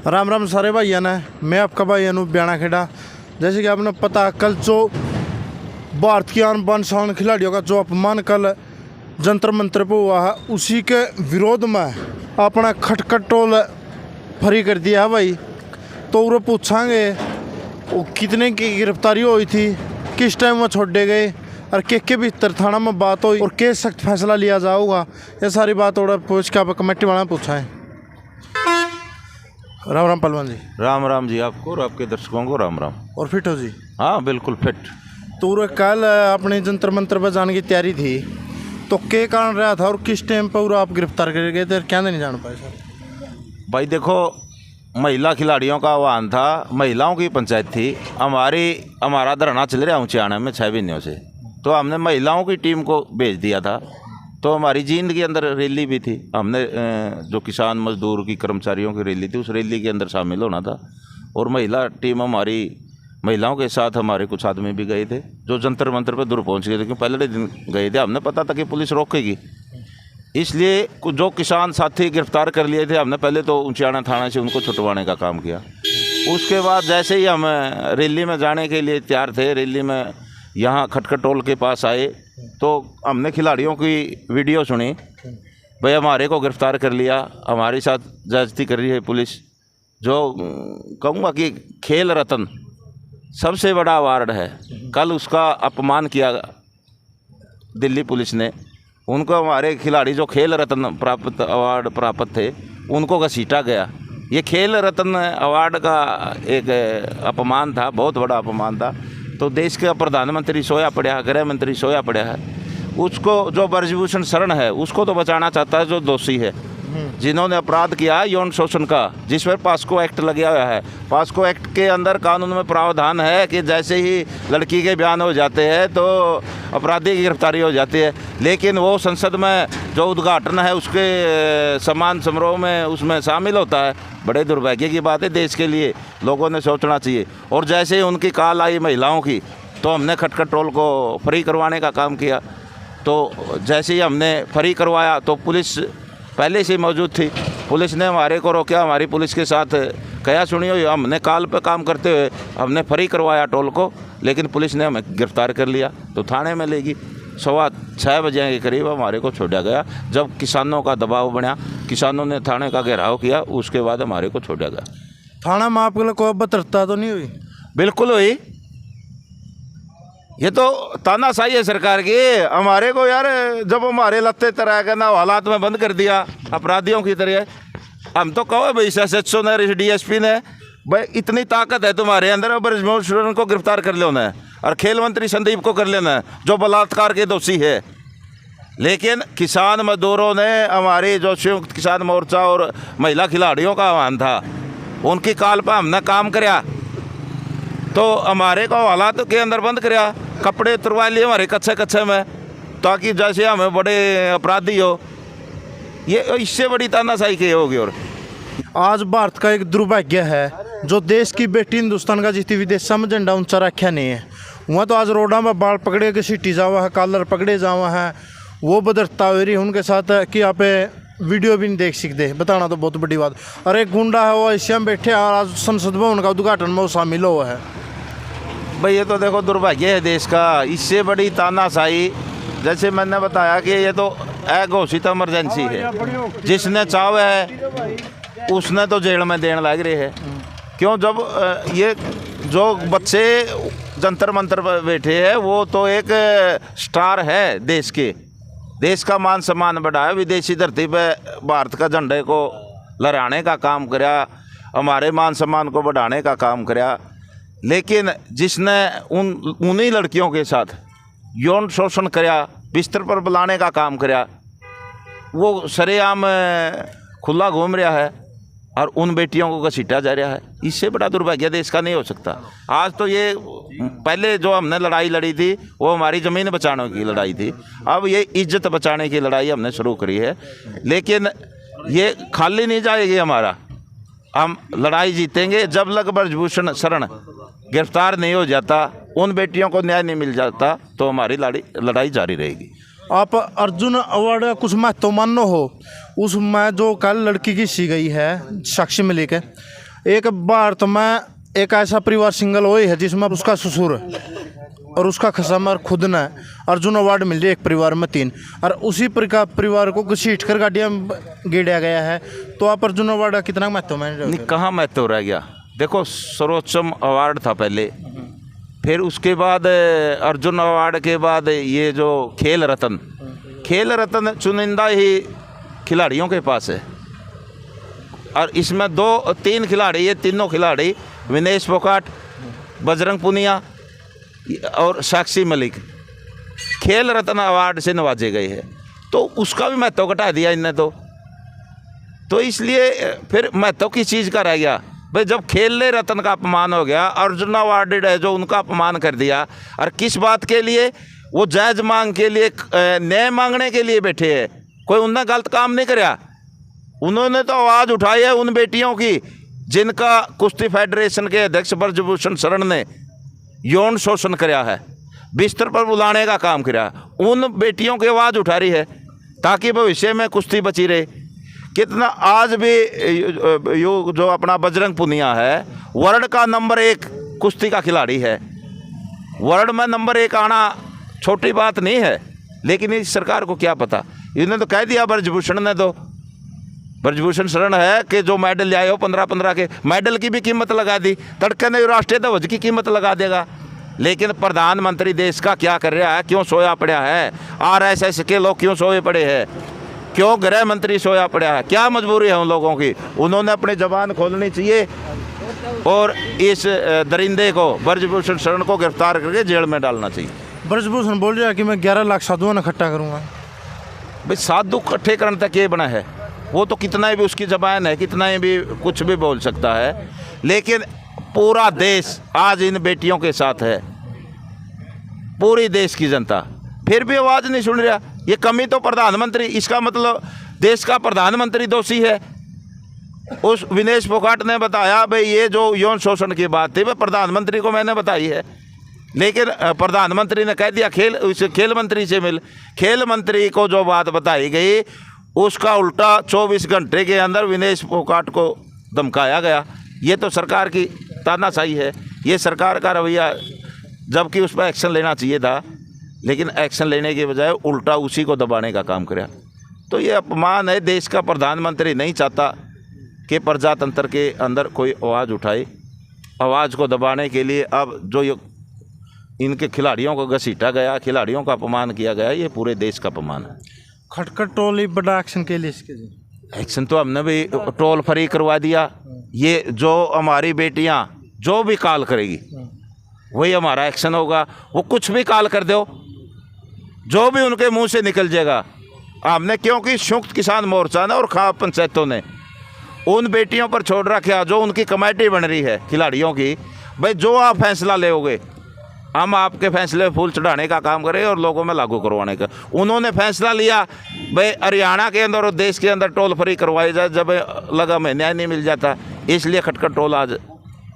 राम राम सारे भाइयों ने, मैं आपका भाई अनूप ब्याणा खेड़ा। जैसे कि आपने पता, कल जो भारत की आन बान शान खिलाड़ियों का जो अपमान कल जंतर मंतर पे हुआ है, उसी के विरोध में अपना खटखट टोल फ्री कर दिया है भाई। तो वो पूछांगे वो कितने की गिरफ्तारी हुई थी, किस टाइम वो छोड़े गए और के भीतर थाना में बात हुई और के सख्त फैसला लिया जाऊगा, ये सारी बात और पूछ के आप कमेटी वाला पूछा है। राम राम पहलवान जी। राम राम जी, आपको और आपके दर्शकों को राम राम। और फिट हो जी? हाँ बिल्कुल फिट। तो कल अपने जंतर मंतर पर जाने की तैयारी थी, तो क्या कारण रहा था और किस टाइम पर आप गिरफ्तार कर गए थे, क्या नहीं जान पाए सर? भाई देखो, महिला खिलाड़ियों का आह्वान था, महिलाओं की पंचायत थी। हमारा धरना चल रहा ऊंचाने में 6 महीनों से, तो हमने महिलाओं की टीम को भेज दिया था। तो हमारी जींद के अंदर रैली भी थी, हमने जो किसान मजदूर की कर्मचारियों की रैली थी, उस रैली के अंदर शामिल होना था। और महिला टीम हमारी, महिलाओं के साथ हमारे कुछ आदमी भी गए थे जो जंतर मंतर पर दूर पहुंच गए थे, क्योंकि पहले दिन गए थे, हमने पता था कि पुलिस रोकेगी, इसलिए जो किसान साथी गिरफ्तार कर लिए थे, हमने पहले तो ऊंचाना थाना से उनको छुटवाने का काम किया। उसके बाद जैसे ही हम रैली में जाने के लिए तैयार थे, रैली में यहाँ खटखट टोल के पास आए, तो हमने खिलाड़ियों की वीडियो सुनी, भाई हमारे को गिरफ्तार कर लिया, हमारे साथ ज्यादती कर रही है पुलिस। जो कहूँगा कि खेल रत्न सबसे बड़ा अवार्ड है, कल उसका अपमान किया दिल्ली पुलिस ने। उनको, हमारे खिलाड़ी जो खेल रत्न प्राप्त अवार्ड प्राप्त थे, उनको घसीटा गया। ये खेल रत्न अवार्ड का एक अपमान था, बहुत बड़ा अपमान था। तो देश का प्रधानमंत्री सोया पड़ा, गृह मंत्री सोया पड़ा है, उसको जो ब्रजभूषण शरण है उसको तो बचाना चाहता है, जो दोषी है, जिन्होंने अपराध किया है यौन शोषण का, जिस पर पास्को एक्ट लगा हुआ है। पास्को एक्ट के अंदर कानून में प्रावधान है कि जैसे ही लड़की के बयान हो जाते हैं तो अपराधी की गिरफ्तारी हो जाती है, लेकिन वो संसद में जो उद्घाटन है उसके सम्मान समारोह में उसमें शामिल होता है। बड़े दुर्भाग्य की बात है, देश के लिए लोगों ने सोचना चाहिए। और जैसे ही उनकी कॉल आई महिलाओं की, तो हमने खटखट टोल को फ्री करवाने का काम किया। तो जैसे ही हमने फ्री करवाया तो पुलिस पहले से मौजूद थी, पुलिस ने हमारे को रोका, हमारी पुलिस के साथ कया सुनी हुई, हमने कॉल पे काम करते हुए हमने फ्री करवाया टोल को, लेकिन पुलिस ने हमें गिरफ्तार कर लिया। तो थाने में लेगी 6:15 बजे के करीब हमारे को छोड़ा गया। जब किसानों का दबाव बढ़ा, किसानों ने थाने का घेराव किया, उसके बाद हमारे को छोड़ा गया। थाना में आपके लिए कोई बतरता तो नहीं हुई? बिल्कुल हुई, ये तो तानाशाही है सरकार की। हमारे को यार, जब हमारे लत्ते तरह के ना हालात में बंद कर दिया अपराधियों की तरह, हम तो कहो भाई SHO ने, DSP ने, भाई इतनी ताकत है तुम्हारे अंदर, ब्रजभूषण को गिरफ्तार कर लेना है और खेल मंत्री संदीप को कर लेना है जो बलात्कार के दोषी है। लेकिन किसान मजदूरों ने, हमारी जो संयुक्त किसान मोर्चा और महिला खिलाड़ियों का आह्वान था, उनकी कॉल पर हमने काम कराया, तो हमारे को हालात के अंदर बंद कराया, कपड़े तुरवा लिए हमारे कच्चे में, ताकि जैसे हमें बड़े अपराधी हो। ये इससे बड़ी तानाशाही की होगी। और आज भारत का एक दुर्भाग्य है, जो देश की बेटी हिंदुस्तान का जीती विदेश में झंडा ऊंचा रखा नहीं है, वहाँ तो आज रोडा में बाल पकड़े के सीटी जावा है, कॉलर पकड़े जावा है, वो बदरता हो रही उनके साथ कि आप वीडियो भी नहीं देख सकते। बताना तो बहुत बड़ी बात। और एक गुंडा है वो एशिया में बैठे और आज संसद भवन का उद्घाटन में वो शामिल हुआ है। भाई ये तो देखो दुर्भाग्य है देश का, इससे बड़ी तानाशाही। जैसे मैंने बताया कि ये तो अघोषित इमरजेंसी है, जिसने चाहे है उसने तो जेल में देने लग रहे है। क्यों? जब ये जो बच्चे जंतर मंतर पर बैठे हैं, वो तो एक स्टार है देश के, देश का मान सम्मान बढ़ाया, विदेशी धरती पे भारत का झंडे को लहराने का काम कराया, हमारे मान सम्मान को बढ़ाने का काम कराया। लेकिन जिसने उन्हीं लड़कियों के साथ यौन शोषण कराया, बिस्तर पर बुलाने का काम कराया, वो सरेआम खुला घूम रहा है और उन बेटियों को घसीटा जा रहा है। इससे बड़ा दुर्भाग्य देश का नहीं हो सकता। आज तो ये, पहले जो हमने लड़ाई लड़ी थी वो हमारी ज़मीन बचाने की लड़ाई थी, अब ये इज्जत बचाने की लड़ाई हमने शुरू करी है। लेकिन ये खाली नहीं जाएगी हमारा, हम लड़ाई जीतेंगे जब लग ब्रजभूषण शरण गिरफ्तार नहीं हो जाता, उन बेटियों को न्याय नहीं मिल जाता, तो हमारी लड़ाई जारी रहेगी। आप अर्जुन अवार्ड का कुछ महत्व मानो हो, उसमें जो कल लड़की की सी गई है साक्षी में लेकर, एक भारत में एक ऐसा परिवार सिंगल वही है जिसमें उसका ससुर और उसका खसामा और खुद ने अर्जुन अवार्ड मिल रही एक परिवार में 3, और उसी प्रकार परिवार को घसीट कर गाड़ियाँ गिराया गया है। तो आप अर्जुन अवार्ड का कितना महत्व मान रहे हो? नहीं, कहाँ महत्व रह गया। देखो, सर्वोच्चम अवार्ड था पहले, फिर उसके बाद अर्जुन अवार्ड के बाद ये जो खेल रत्न चुनिंदा ही खिलाड़ियों के पास है, और इसमें 2-3 खिलाड़ी, ये तीनों खिलाड़ी विनेश फोगाट, बजरंग पुनिया और साक्षी मलिक खेल रत्न अवार्ड से नवाजे गए हैं। तो उसका भी महत्व घटा दिया इनने तो इसलिए फिर महत्व की चीज़ का रह गया भाई। जब खेल रत्न का अपमान हो गया, अर्जुन अवार्डेड है जो उनका अपमान कर दिया, और किस बात के लिए? वो जायज़ मांग के लिए, न्याय मांगने के लिए बैठे हैं। कोई उनने गलत काम नहीं कराया। उन्होंने तो आवाज़ उठाई है उन बेटियों की जिनका कुश्ती फेडरेशन के अध्यक्ष ब्रजभूषण शरण ने यौन शोषण कराया है, बिस्तर पर बुलाने का काम किया। उन बेटियों की आवाज़ उठा रही है ताकि भविष्य में कुश्ती बची रहे। कितना आज भी यो जो अपना बजरंग पुनिया है, वर्ल्ड का नंबर 1 कुश्ती का खिलाड़ी है। वर्ल्ड में नंबर 1 आना छोटी बात नहीं है, लेकिन इस सरकार को क्या पता। इन्होंने तो कह दिया ब्रजभूषण ने, तो ब्रजभूषण शरण है कि जो मेडल ले आए हो 15-15 के, मेडल की भी कीमत लगा दी। तड़के ने राष्ट्रीय ध्वज की कीमत लगा देगा। लेकिन प्रधानमंत्री देश का क्या कर रहा है? क्यों सोया पड़ा है? आरएसएस के लोग क्यों सोए पड़े हैं? क्यों गृह मंत्री सोया पड़ा है? क्या मजबूरी है उन लोगों की? उन्होंने अपनी जबान खोलनी चाहिए और इस दरिंदे को, ब्रजभूषण शरण को गिरफ्तार करके जेल में डालना चाहिए। ब्रजभूषण बोल रहा है कि मैं 11 लाख साधुओं ने इकट्ठा करूँगा। भाई, साधु इकट्ठे करने तक ये बना है, वो तो कितना भी उसकी जबान है, कितना भी कुछ भी बोल सकता है, लेकिन पूरा देश आज इन बेटियों के साथ है, पूरी देश की जनता, फिर भी आवाज़ नहीं सुन रहा। ये कमी तो प्रधानमंत्री, इसका मतलब देश का प्रधानमंत्री दोषी है। उस विनेश फोगाट ने बताया भाई ये जो यौन शोषण की बात थी वह प्रधानमंत्री को मैंने बताई है, लेकिन प्रधानमंत्री ने कह दिया खेल मंत्री से मिल। खेल मंत्री को जो बात बताई गई उसका उल्टा 24 घंटे के अंदर विनेश फोगाट को धमकाया गया। ये तो सरकार की तानाशाही है, ये सरकार का रवैया, जबकि उस पर एक्शन लेना चाहिए था, लेकिन एक्शन लेने के बजाय उल्टा उसी को दबाने का काम किया। तो ये अपमान है। देश का प्रधानमंत्री नहीं चाहता कि प्रजातंत्र के अंदर कोई आवाज़ उठाए। आवाज़ को दबाने के लिए अब जो ये इनके खिलाड़ियों को घसीटा गया, खिलाड़ियों का अपमान किया गया, ये पूरे देश का अपमान है। खटखट टोल ही बड़ा एक्शन के लिए इसके जी एक्शन तो हमने भी टोल फ्री करवा दिया। ये जो हमारी बेटियां जो भी कॉल करेगी वही हमारा एक्शन होगा। वो कुछ भी कॉल कर दो, जो भी उनके मुंह से निकल जाएगा हमने, क्योंकि संयुक्त किसान मोर्चा ने और खाप पंचायतों ने उन बेटियों पर छोड़ रखा जो उनकी कमेटी बन रही है खिलाड़ियों की। भाई जो आप फैसला लोगे हम आपके फैसले फूल चढ़ाने का काम करें और लोगों में लागू करवाने का। उन्होंने फैसला लिया भाई हरियाणा के अंदर और देश के अंदर टोल फ्री करवाई जाए, जब लगा हमें न्याय नहीं मिल जाता, इसलिए खटखट टोल आज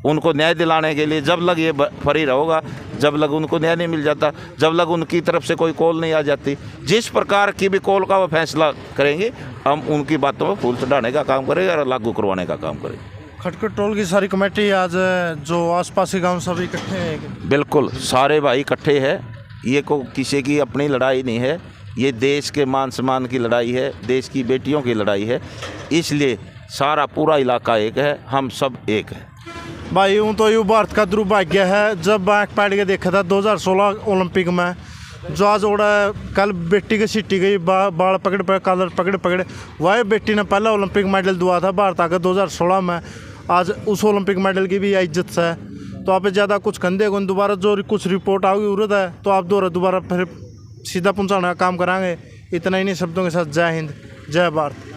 उनको न्याय दिलाने के लिए, जब लग ये फ्री रहोगा, जब लग उनको न्याय नहीं मिल जाता, जब लग उनकी तरफ से कोई कॉल नहीं आ जाती, जिस प्रकार की भी कॉल का वो फैसला करेंगे हम उनकी बातों में फूल चढ़ाने का काम करेंगे और लागू करवाने का काम करेंगे। खटखट टोल की सारी कमेटी आज जो आसपास के गांव सब इकट्ठे हैं? बिल्कुल, सारे भाई इकट्ठे हैं। ये को किसी की अपनी लड़ाई नहीं है, ये देश के मान सम्मान की लड़ाई है, देश की बेटियों की लड़ाई है, इसलिए सारा पूरा इलाका एक है, हम सब एक है। भाई यूँ तो यूँ भारत का दुर्भाग्य है, जब बैंक पैड के देखा था 2016 ओलंपिक में, जो आज ओड़ा कल बेटी की सीटी गई, बाल पकड़ कलर पकड़ वह बेटी ने पहला ओलंपिक मेडल दुआ था भारत का 2016 में। आज उस ओलंपिक मेडल की भी इज्जत है। तो आप ज़्यादा कुछ कंधे को दोबारा जो कुछ रिपोर्ट आओगी जरूरत है तो आप दोबारा फिर सीधा पहुँचाने का काम कराएंगे। इतना ही नहीं शब्दों के साथ जय हिंद, जय भारत।